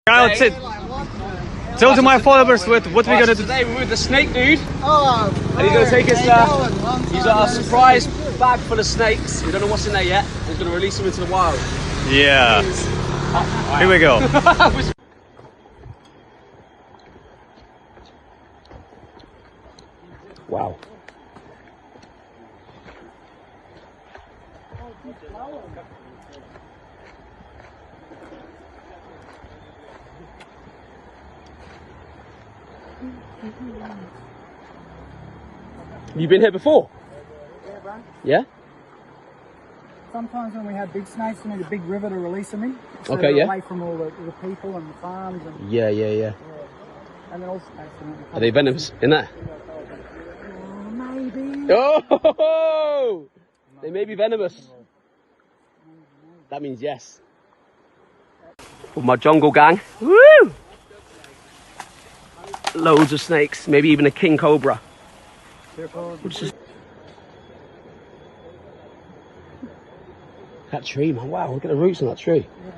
Kyle, tell to my followers what we're gonna do today. We're with the snake dude, and he's gonna take us. He's got a surprise bag full of snakes. We don't know what's in there yet. He's gonna release them into the wild. Yeah. Here we go. Wow. You been here before? Yeah, bro. Yeah? Sometimes when we have big snakes, we need a big river to release them in. So Okay, they're yeah. away from all the people and the farms. And, Yeah. and then all snakes. Are they venomous in there? Maybe. Oh! They may be venomous. That means yes. With my jungle gang. Woo! Loads of snakes, maybe even a king cobra. Which is... That tree, man, wow, look at the roots on that tree. Yeah.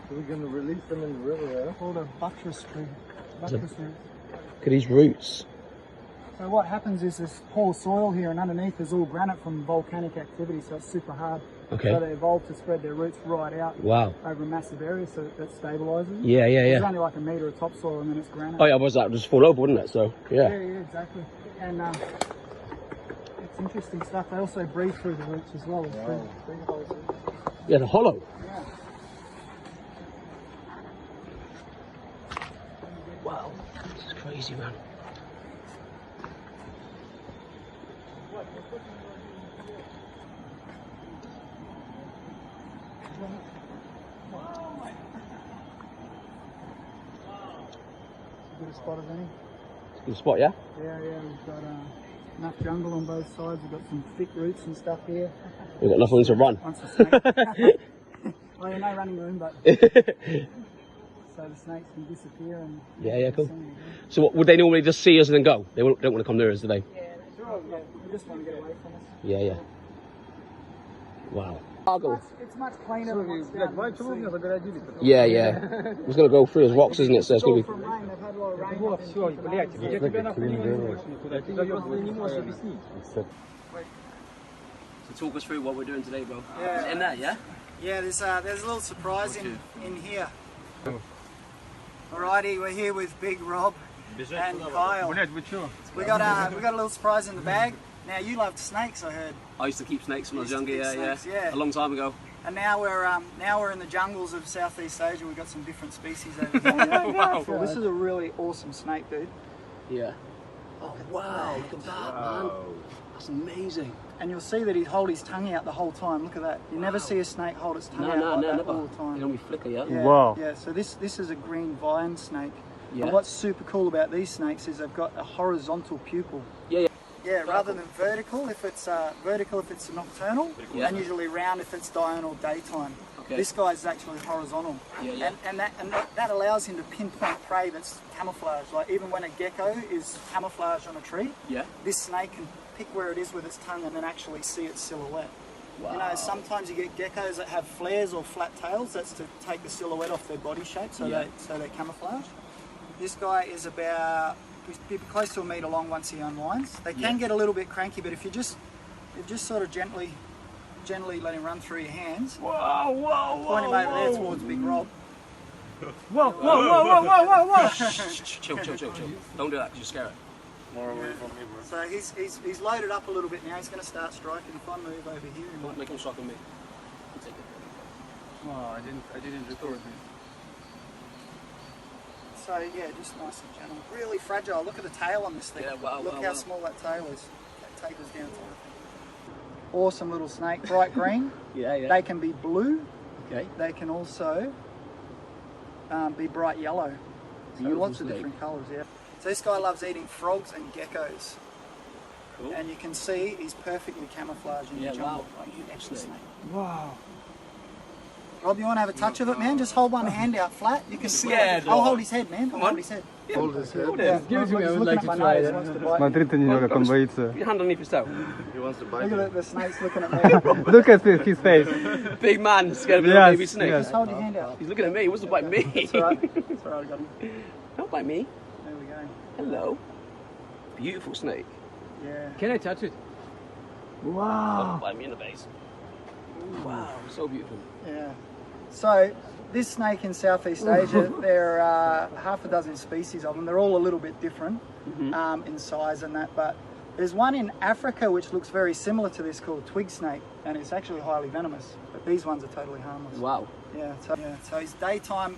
So we're going to release them in the river, yeah? Called a buttress tree. Buttress roots. Look at these roots. So what happens is this poor soil here, and underneath is all granite from volcanic activity, so it's super hard. Okay. So they evolved to spread their roots right out Wow. over a massive area, so that stabilises. Yeah. It's only like a metre of topsoil, and then it's granite. Oh yeah, was that just fall over, wouldn't it? So, yeah. Yeah, exactly. And it's interesting stuff. They also breathe through the roots as well. Breathe holes in. Yeah, the hollow. Yeah. Wow, this is crazy, man. Good a spot as any. It's a good spot, yeah? Yeah, we've got enough jungle on both sides. We've got some thick roots and stuff here. We've got enough room to run. Once the snake. Well, yeah, no running room, but so the snakes can disappear and. Yeah, cool. So what, would they normally just see us and then go? They don't want to come near us, do they? Yeah, they just want to get away from us. Yeah. Wow. It's much cleaner than what's down there. Yeah. It's going to go through as rocks, isn't it? So it's going to be... From rain, they've had a lot of rain. So talk us through what we're doing today, bro. Yeah. Is it in there, yeah? Yeah, there's a little surprise in here. Alrighty, we're here with Big Rob and Kyle. We got a little surprise in the bag. Now you loved snakes, I heard. I used to keep snakes when I was younger, snakes, yeah. A long time ago. And now we're in the jungles of Southeast Asia. We've got some different species over here. Wow. So this is a really awesome snake, dude. Yeah. Oh wow, look at that, man. That's amazing. And you'll see that he hold his tongue out the whole time. Look at that. You never see a snake hold its tongue out like that all the time. It only flicker, yeah? Wow. Yeah, so this is a green vine snake. Yeah. And what's super cool about these snakes is they've got a horizontal pupil. Yeah, rather than vertical if it's nocturnal, and usually round if it's diurnal daytime. Okay. This guy's actually horizontal. And that allows him to pinpoint prey that's camouflaged. Like even when a gecko is camouflaged on a tree, this snake can pick where it is with its tongue and then actually see its silhouette. Wow. You know, sometimes you get geckos that have flares or flat tails. That's to take the silhouette off their body shape, so they camouflage. This guy is about be close to a metre long once he unwinds. They can get a little bit cranky, but if you just sort of gently let him run through your hands. Whoa! Point him over there towards Big Rob. Whoa! Chill. Don't do that, because you scare it. More away from me, bro. So he's loaded up a little bit now. He's going to start striking. If I move over here, he might make him strike on me. Take it. Oh, I didn't record it. So yeah, just nice and gentle. Really fragile. Look at the tail on this thing. Yeah, wow. Look how small that tail is. That tapers down to it. Awesome little snake, bright green. They can be blue. Okay. They can also be bright yellow. So lots of different colours, yeah. So this guy loves eating frogs and geckos. Cool. And you can see he's perfectly camouflaged in the jungle. Wow. Like, you snake. Wow. Rob, you want to have a touch of it, man? Just hold one hand out flat. You can see scared, it. I'll hold his head, man. I'll hold his head. Hold his head. Yeah, give it to me. I would like to try it. Смотрите на него, как он боится. Put your hand underneath his tail. He wants to bite. Look at the snake's looking at me. Look at his face. Big man scared of a little baby snake. Just hold your hand out. He's looking at me. He wants to bite me. It's alright. It's alright, I got him. Don't bite me. There we go. Hello. Beautiful snake. Yeah. Can I touch it? Don't bite me in the face. Wow, so beautiful. Yeah. So, this snake in Southeast Asia, there are half a dozen species of them. They're all a little bit different in size and that, but there's one in Africa which looks very similar to this called Twig Snake, and it's actually highly venomous, but these ones are totally harmless. Wow. Yeah, so he's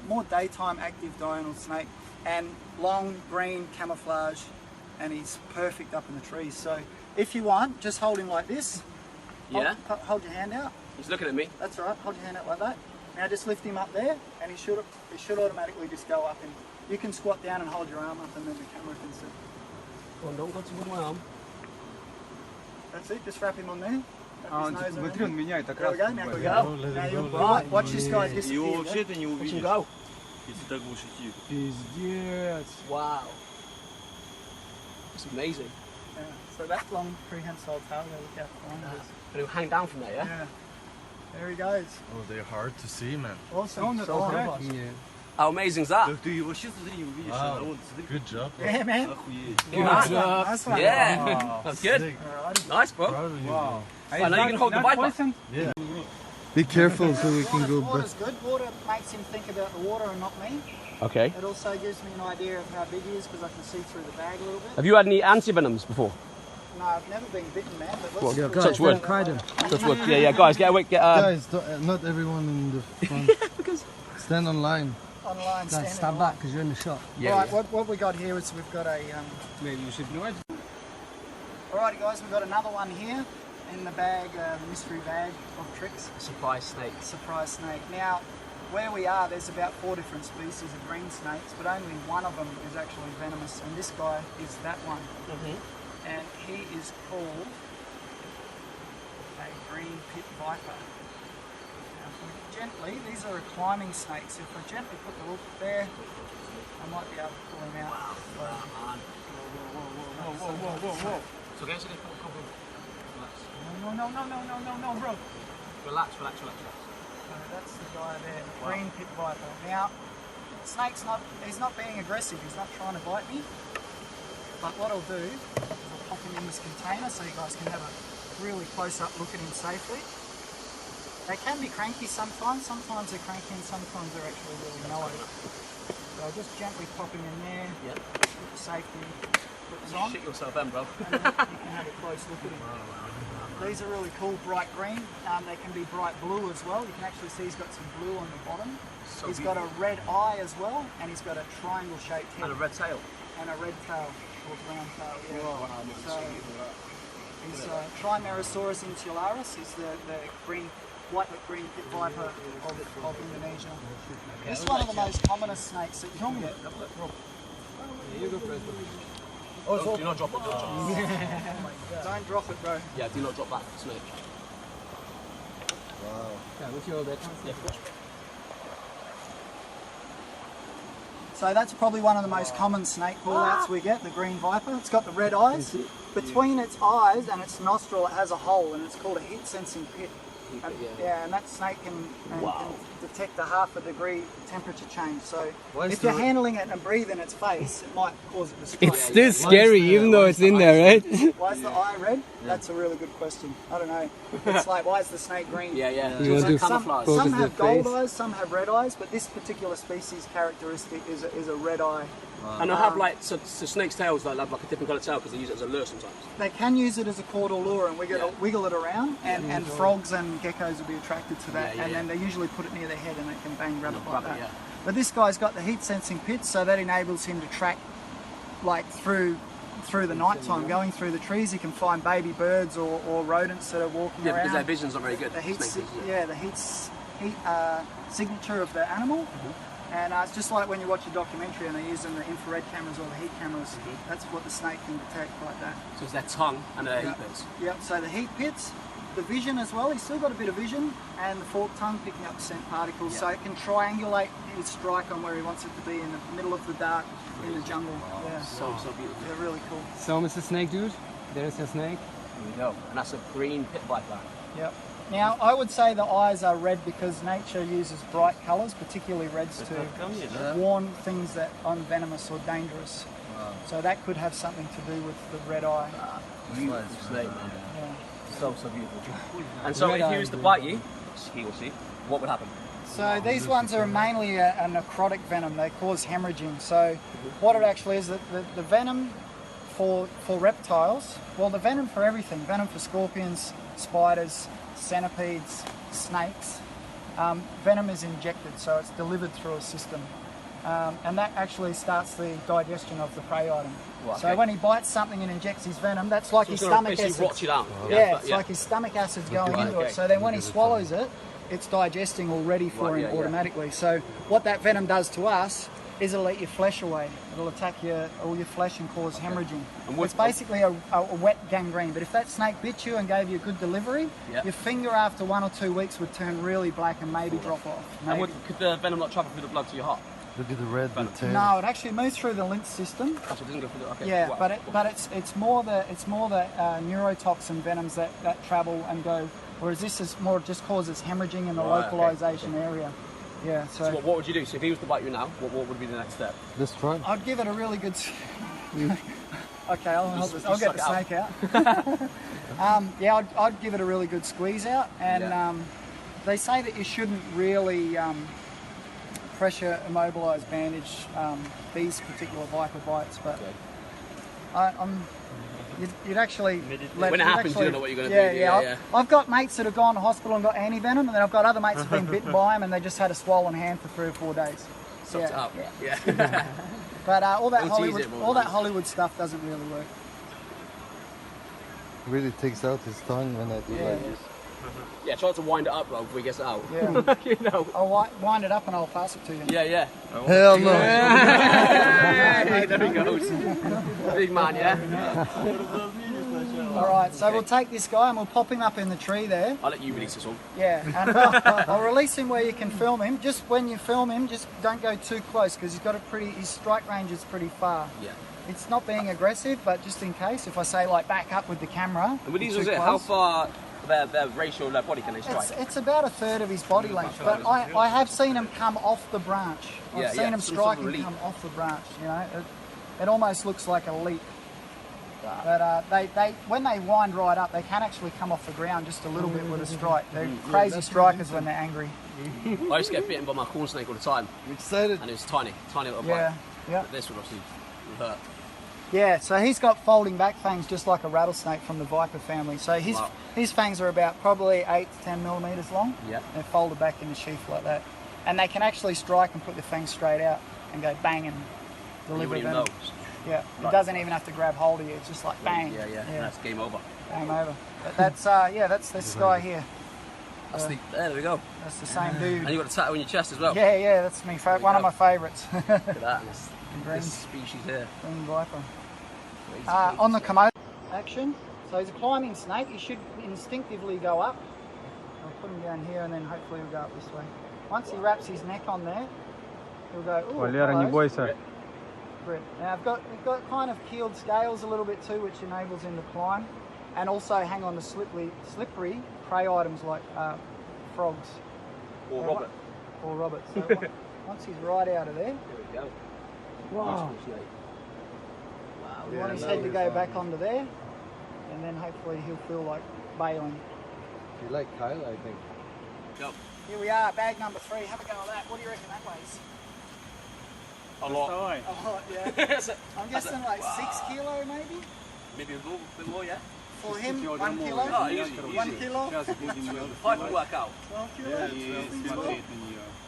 more daytime active diurnal snake, and long green camouflage, and he's perfect up in the trees. So if you want, just hold him like this. Yeah? Hold your hand out. He's looking at me. That's all right, hold your hand out like that. Now just lift him up there, and he should automatically just go up, and you can squat down and hold your arm up, and then the camera can see. Oh, don't go toward my arm. That's it, just wrap him on there. Смотри, он меняет There we go, now we go. Now you watch this guy disappear. Его вообще-то не увидишь, Go. если так будешь идти. Пиздец. Wow. It's amazing. Yeah, so that long prehensile tail, look out behind us. And he'll hang down from there, yeah? Yeah. There he goes. Oh, they're hard to see, man. Awesome. So fast. How amazing is that? Так ты его вообще смотри, не увидишь. А вот, смотри. Good job, bro. Yeah, man. Охуеть. Good job. Nice one. Yeah. That's good. Alrighty. Nice, bro. Proud of you. Wow. I know you can hold the viper. Yeah. Be careful so we can go back. Water's good. Water makes him think about the water and not me. Okay. It also gives me an idea of how big he is because I can see through the bag a little bit. Have you had any antivenoms before? No, I've never been bitten, man. But let's Touch wood. Touch wood. Yeah, guys, get away. Guys, not everyone in the front. Because Stand online. online standing. Stand back because you're in the shot. yeah, Right, yeah. what we got here is we've got a. Maybe you should know it. Alrighty, guys, we've got another one here in the bag, the mystery bag of tricks. Surprise snake. Surprise snake. Now, where we are, there's about 4 different species of green snakes, but only one of them is actually venomous, and this guy is that one. And he is called a green pit viper. Now, if we gently, these are climbing snakes. If I gently put the hook there, I might be able to pull him out. Whoa. So guys, come on. No, bro. Relax. So that's the guy there, the green pit viper. Now, snake's he's not being aggressive, he's not trying to bite me. But what I'll do is I'll pop him in this container so you guys can have a really close-up look at him safely. They can be cranky sometimes they're cranky and sometimes they're actually really knowing. So I'll just gently pop him in there, with safety clips on, Shit yourself then, bro. and then you can have a close look at him. These are really cool, bright green. They can be bright blue as well. You can actually see he's got some blue on the bottom. So He's got a red eye as well, and he's got a triangle-shaped head. And a red tail. And a red tail, or brown tail, yeah. Wow, I've never So seen anything like he's Trimerosaurus Intolaris. He's the white-lipped green pit viper of Indonesia. This is one of the most commonest snakes that you can get. You go first. Oh, do not drop it. Don't drop it, bro. Yeah, do not drop that snake. Wow. Yeah, look at all that. Yeah, of course. So that's probably one of the most common snake call-outs we get, the green viper. It's got the red eyes. Between its eyes and its nostril it has a hole, and it's called a heat-sensing pit. And that snake can detect a ½ temperature change. So if you're handling it and breathing its face, it might cause it to strike. It's still scary even though it's in there, right? Why is the eye red? That's a really good question. I don't know. It's like, why is the snake green? Yeah. You want to Camouflage. Some focus have the gold face. eyes, some have red eyes, but this particular species characteristic is a red eye. And I have so snakes' tails have like a different colour tail because they use it as a lure sometimes. They can use it as a caudal lure and wiggle it around, and frogs and geckos will be attracted to that, and then they usually put it near their head and they can bang grab it like that. Yeah. But this guy's got the heat sensing pits, so that enables him to track like through the night time, going through the trees. He can find baby birds or rodents that are walking Yeah, around. because their vision's not very good. The heat, snake vision. the heat signature of the animal. And it's just like when you watch a documentary and they're using the infrared cameras or the heat cameras. That's what the snake can detect like that. So it's their tongue and their heat pits. Yep, so the heat pits, the vision as well. He's still got a bit of vision, and the forked tongue picking up scent particles, so it can triangulate his strike on where he wants it to be in the middle of the dark in the jungle. Yeah, so beautiful. They're really cool. So, Mr. Snake Dude, there's a snake. There we go. And that's a green pit viper. Yep. Now, I would say the eyes are red because nature uses bright colours, particularly reds, to warn things that are venomous or dangerous. Wow. So that could have something to do with the red eye. Beautiful snake, man. Yeah. So beautiful. And so if he was to bite you, he or she, what would happen? So these ones are mainly a necrotic venom. They cause hemorrhaging. So what it actually is, that the venom for reptiles, well, the venom for everything, venom for scorpions, spiders, centipedes, snakes, venom is injected, so it's delivered through a system. And that actually starts the digestion of the prey item. Well, okay. So when he bites something and injects his venom, that's like his stomach acid. Rot you down. Yeah, it's like his stomach acid's going into it. So then when he swallows it, it's digesting already for him automatically. So what that venom does to us is it'll eat your flesh away. It'll attack all your flesh and cause hemorrhaging. And it's basically a wet gangrene. But if that snake bit you and gave you a good delivery, your finger after 1 or 2 weeks would turn really black and maybe drop off. Maybe. And could the venom not travel through the blood to your heart? Look at the red tail. No, it actually moves through the lymph system. Oh, so it doesn't go through the, okay. Yeah, wow. but it's more the neurotoxin venoms that travel and go, whereas this is more just causes hemorrhaging in the localization area. Yeah. So what would you do? So if he was to bite you now, what would be the next step? Let's try. I'd give it a really good. Okay, I'll get the snake out. Yeah, I'd give it a really good squeeze out, and they say that you shouldn't really pressure immobilise bandage these particular viper bites, but you'd actually when it happens, you don't know what you're going to do. Yeah. I've got mates that have gone to hospital and got anti-venom, and then I've got other mates that have been bitten by them and they just had a swollen hand for 3 or 4 days. Sucks it up. Yeah. But all that Hollywood stuff doesn't really work. Really takes out his tongue when I do like this. Yeah, try to wind it up, bro, before he gets it out. Yeah. You know. I'll wind it up and I'll pass it to you. Yeah. Hell no. Hey, there he goes. Big man, yeah? Alright, so we'll take this guy and we'll pop him up in the tree there. I'll let you release this one. Yeah, and I'll release him where you can film him. Just when you film him, just don't go too close because his strike range is pretty far. Yeah. It's not being aggressive, but just in case, if I say like back up with the camera. And with these, how far their ratio of their body can they strike? It's about 1/3 of his body length, but I have seen him come off the branch. I've seen him strike and come off the branch. You know, it almost looks like a leap. But they when they wind right up, they can actually come off the ground just a little bit with a strike. They're crazy strikers when they're angry. I used to get bitten by my corn snake all the time. You excited? And it was tiny little bite. Yeah. But this would obviously hurt. Yeah, so he's got folding back fangs just like a rattlesnake from the viper family. So his fangs are about probably 8 to 10 millimeters long. Yeah. They're folded back in the sheath like that. And they can actually strike and put the fangs straight out and go bang and deliver them. Yeah, it doesn't even have to grab hold of you. It's just like bang. Yeah. That's game over. Game over. But that's this guy here. There we go. That's the same dude. And you got a tattoo on your chest as well. Yeah, that's one of my favourites. Look at that. This species here. Green viper. On the Komodo action, so he's a climbing snake. He should instinctively go up. I'll put him down here and then hopefully he'll go up this way. Once he wraps his neck on there, he'll go, ooh, Валера, не бойся. Now we've got kind of keeled scales a little bit too, which enables him to climb, and also hang on to slippery prey items like frogs. Or Robert. Or Robert. So once he's right out of there. There we go. Wow. We want his head to go back onto there, and then hopefully he'll feel like bailing. You like Kyle, I think. Go. Here we are, bag number 3. Have a go at that. What do you reckon that weighs? A lot. Yeah. I'm guessing like 6 kilo maybe? Maybe a little bit more, yeah. For him, 1 kilo? Oh, easy. 1 kilo? I can work out. 12 kilos?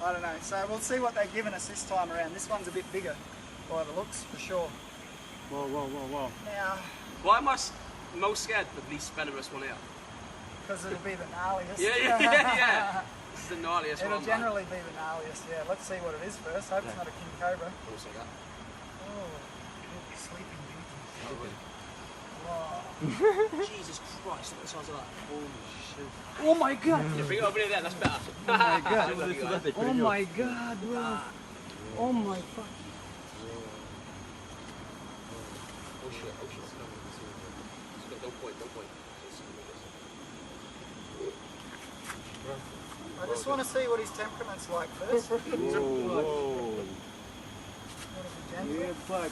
I don't know. So we'll see what they've given us this time around. This one's a bit bigger by the looks, for sure. Whoa. Now, why am I most scared of the least venomous one here? Because it'll be the gnarliest. Yeah. This is the gnarliest one. It'll generally be the gnarliest, yeah. Let's see what it is first. Hope it's not a king cobra. Also that. Oh, sleeping beauty. Jesus Christ, look at the size of that. Holy shit. Oh my god! Yeah, bring it over there, that's better. Oh my god. Oh my god, bro. Oh my fuck. Oh shit, oh shit. Don't point. I just want to see what his temperament's like first. Whoa. Yeah, fuck.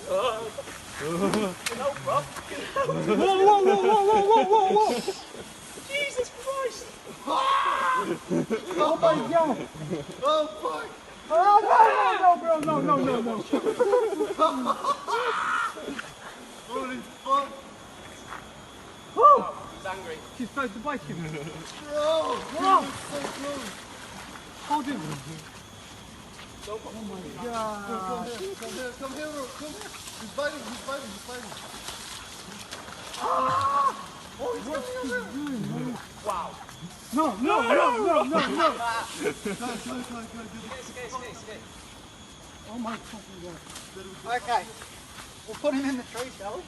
No, bro. Whoa. Jesus Christ! Oh my god! Oh fuck! Oh no, bro, no. Holy fuck! Whoa! He's angry. She's trying to bite him. Bro! Whoa! So close! Hold him. Oh my god! Come here, bro! Come here! He's biting! Ah! Oh, he's coming over! Wow. No. Escape. Oh my fucking god. Okay, we'll put him in the tree, shall we?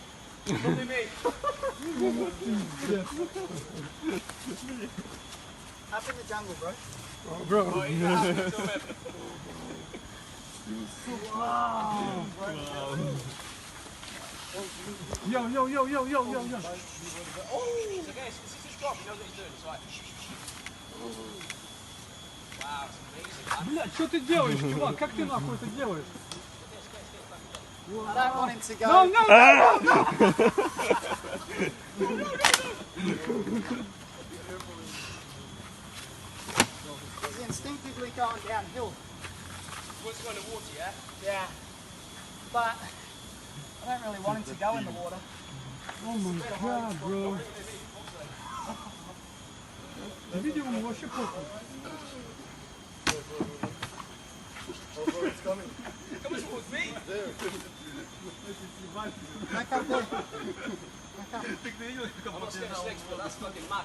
Look at me. Up in the jungle, bro. Oh, bro. Wow. Yo. Oh, it's okay. It's just drop. He knows what he's doing. It's right. Wow, it's amazing. Блядь, что ты делаешь, чувак? Как ты нахуй это делаешь? I don't want him to go. No. He's instinctively going downhill. He wants to go in the water, yeah? Yeah. But I don't really want him to go in the water. Oh my god, bro. Ты видел, ему вообще похуй. Come towards me. Back up there. I'm not scared of snakes, but that's fucking mad.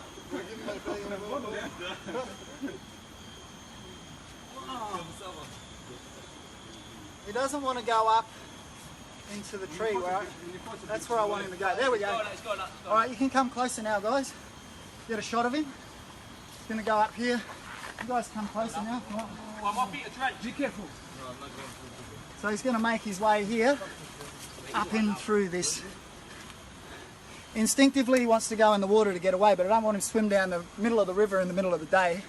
He doesn't want to go up into the tree. That's where I want him to go. There we go. All right, you can come closer now, guys. Get a shot of him. He's going to go up here. You guys come closer now. Well, my feet are drenched. Be careful. So he's going to make his way here, up in through this. Instinctively he wants to go in the water to get away, but I don't want him to swim down the middle of the river in the middle of the day,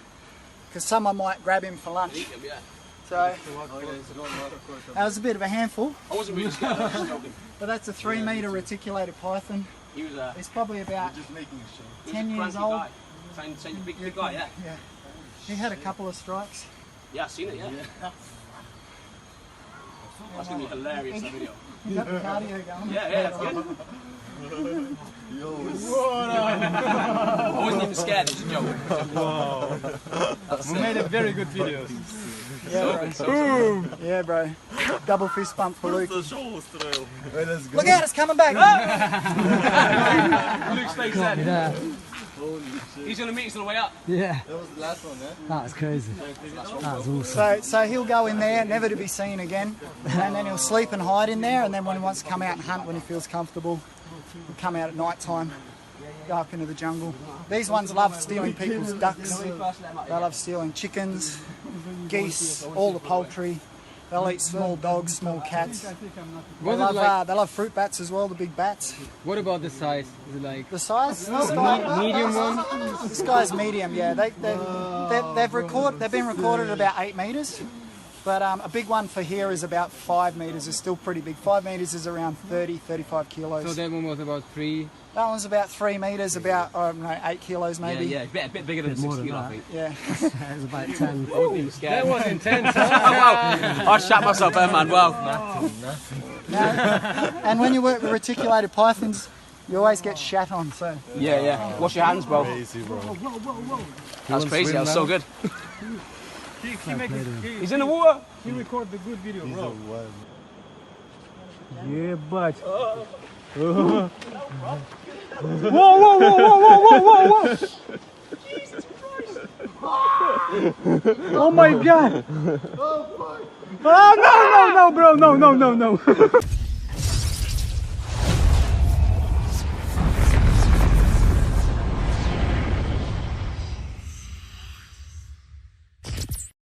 because someone might grab him for lunch. So that was a bit of a handful. I wasn't really scared. I was just joking. But that's a 3-metre reticulated python. He was He's probably about he was 10 a years cranky old. guy. Same big guy, yeah. Yeah. He had a couple of strikes. Yeah, I've seen it, yeah. That's going to be hilarious, that video. He got the cardio going. Yeah, that's good. I wasn't even scared, it was a joke. We made a very good video. Yeah, bro. Yeah, bro. Double fist bump for Luke. Look out, it's coming back! Luke's face dead. Yeah. He's going to meet us on the way up. Yeah. That was the last one, yeah? That was crazy. That was awesome. So he'll go in there, never to be seen again, and then he'll sleep and hide in there, and then when he wants to come out and hunt when he feels comfortable, he'll come out at night time, go up into the jungle. These ones love stealing people's ducks, they love stealing chickens, geese, all the poultry. They'll eat small dogs, small cats. They love fruit bats as well, the big bats. What about the size? Is it like The size? This guy, medium one? This guy's medium, yeah. They've been recorded at about 8 metres. But a big one for here is about 5 metres. It's still pretty big. 5 metres is around 30, 35 kilos. So that one was about 3. That one's about 3 metres, about, I don't know, 8 kilos maybe. Yeah, a bit bigger than 6 kilos, I think. Yeah. That was about 10. I wouldn't be scared. That was intense. Wow, I shot myself there, man. Wow. And when you work with reticulated pythons, you always get shat on, so. Yeah. Wash your hands, bro. Crazy, bro. That's crazy, that was so good. He He's in the water. He recorded the good video, bro. What? Yeah, but. Whoa! Jesus Christ. Oh my god! Oh, fuck. Oh no, bro, no.